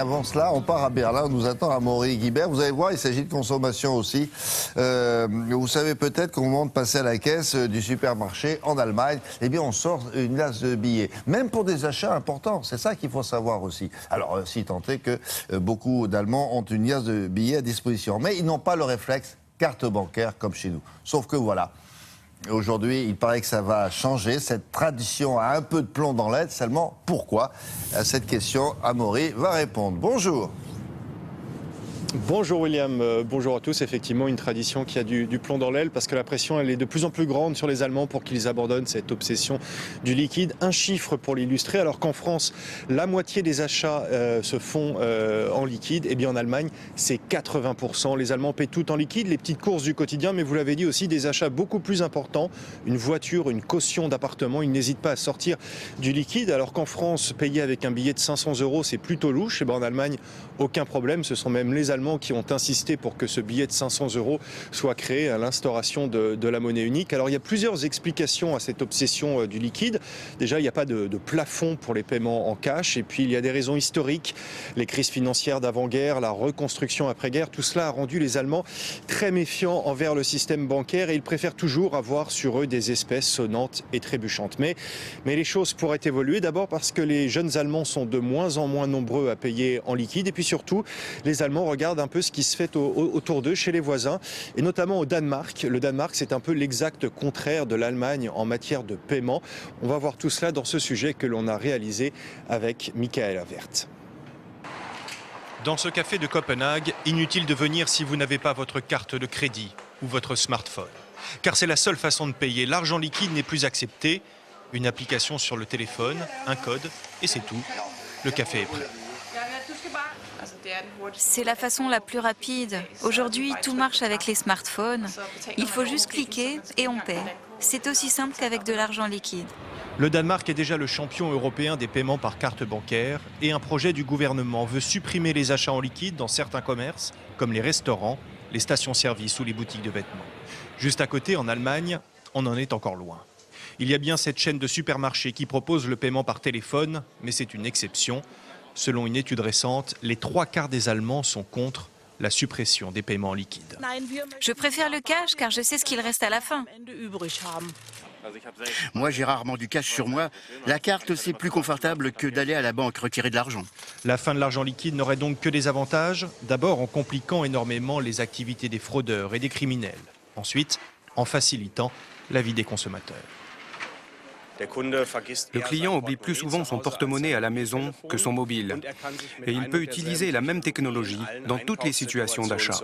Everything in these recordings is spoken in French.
Avant cela, on part à Berlin, on nous attend Amaury Guibert. Vous allez voir, il s'agit de consommation aussi. Vous savez peut-être qu'au moment de passer à la caisse du supermarché en Allemagne, eh bien on sort une liasse de billets, même pour des achats importants. C'est ça qu'il faut savoir aussi. Alors, si tant est que beaucoup d'Allemands ont une liasse de billets à disposition, mais ils n'ont pas le réflexe carte bancaire comme chez nous. Sauf que voilà. Aujourd'hui, il paraît que ça va changer. Cette tradition a un peu de plomb dans l'aile. Seulement, pourquoi? À cette question, Amaury va répondre. Bonjour. Bonjour William, bonjour à tous. Effectivement, une tradition qui a du plomb dans l'aile parce que la pression elle est de plus en plus grande sur les Allemands pour qu'ils abandonnent cette obsession du liquide. Un chiffre pour l'illustrer, alors qu'en France, la moitié des achats se font en liquide, et bien en Allemagne, c'est 80%. Les Allemands paient tout en liquide, les petites courses du quotidien, mais vous l'avez dit aussi, des achats beaucoup plus importants, une voiture, une caution d'appartement, ils n'hésitent pas à sortir du liquide, alors qu'en France, payer avec un billet de 500 €, c'est plutôt louche. Et bien en Allemagne, aucun problème, ce sont même les Allemands qui ont insisté pour que ce billet de 500 € soit créé à l'instauration de la monnaie unique. Alors il y a plusieurs explications à cette obsession du liquide. Déjà, il n'y a pas de plafond pour les paiements en cash. Et puis il y a des raisons historiques. Les crises financières d'avant-guerre, la reconstruction après-guerre, tout cela a rendu les Allemands très méfiants envers le système bancaire et ils préfèrent toujours avoir sur eux des espèces sonnantes et trébuchantes. Mais les choses pourraient évoluer. D'abord parce que les jeunes Allemands sont de moins en moins nombreux à payer en liquide. Et puis surtout, les Allemands regardent un peu ce qui se fait autour d'eux, chez les voisins, et notamment au Danemark. Le Danemark, c'est un peu l'exact contraire de l'Allemagne en matière de paiement. On va voir tout cela dans ce sujet que l'on a réalisé avec Michael Avert. Dans ce café de Copenhague, inutile de venir si vous n'avez pas votre carte de crédit ou votre smartphone. Car c'est la seule façon de payer. L'argent liquide n'est plus accepté. Une application sur le téléphone, un code, et c'est tout. Le café est prêt. C'est la façon la plus rapide. Aujourd'hui, tout marche avec les smartphones. Il faut juste cliquer et on paie. C'est aussi simple qu'avec de l'argent liquide. Le Danemark est déjà le champion européen des paiements par carte bancaire et un projet du gouvernement veut supprimer les achats en liquide dans certains commerces, comme les restaurants, les stations-service ou les boutiques de vêtements. Juste à côté, en Allemagne, on en est encore loin. Il y a bien cette chaîne de supermarchés qui propose le paiement par téléphone, mais c'est une exception. Selon une étude récente, les 3/4 des Allemands sont contre la suppression des paiements en liquide. Je préfère le cash car je sais ce qu'il reste à la fin. Moi, j'ai rarement du cash sur moi. La carte, c'est plus confortable que d'aller à la banque retirer de l'argent. La fin de l'argent liquide n'aurait donc que des avantages. D'abord en compliquant énormément les activités des fraudeurs et des criminels. Ensuite, en facilitant la vie des consommateurs. Le client oublie plus souvent son porte-monnaie à la maison que son mobile. Et il peut utiliser la même technologie dans toutes les situations d'achat.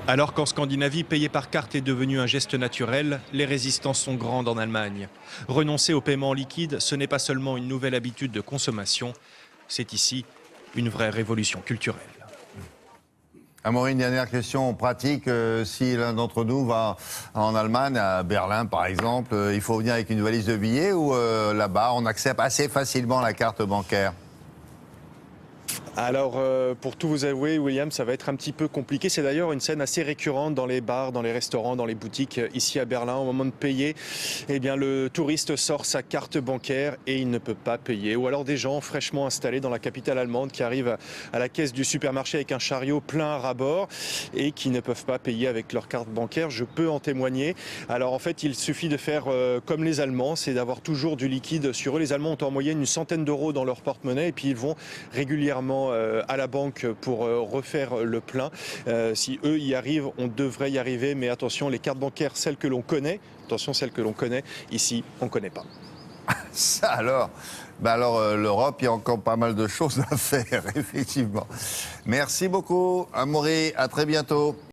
Alors qu'en Scandinavie, payer par carte est devenu un geste naturel, les résistances sont grandes en Allemagne. Renoncer au paiement en liquide, ce n'est pas seulement une nouvelle habitude de consommation, c'est ici une vraie révolution culturelle. Amaury, une dernière question pratique. Si l'un d'entre nous va en Allemagne, à Berlin par exemple, il faut venir avec une valise de billets ou là-bas on accepte assez facilement la carte bancaire? Alors, pour tout vous avouer, William, ça va être un petit peu compliqué. C'est d'ailleurs une scène assez récurrente dans les bars, dans les restaurants, dans les boutiques ici à Berlin. Au moment de payer, eh bien, le touriste sort sa carte bancaire et il ne peut pas payer. Ou alors des gens fraîchement installés dans la capitale allemande qui arrivent à la caisse du supermarché avec un chariot plein à ras-bord et qui ne peuvent pas payer avec leur carte bancaire. Je peux en témoigner. Alors, en fait, il suffit de faire comme les Allemands, c'est d'avoir toujours du liquide sur eux. Les Allemands ont en moyenne une centaine d'euros dans leur porte-monnaie et puis ils vont régulièrement à la banque pour refaire le plein. Si eux y arrivent, on devrait y arriver, mais attention, les cartes bancaires, celles que l'on connaît, ici, on ne connaît pas. Ça alors, l'Europe, il y a encore pas mal de choses à faire, effectivement. Merci beaucoup, Amaury, à très bientôt.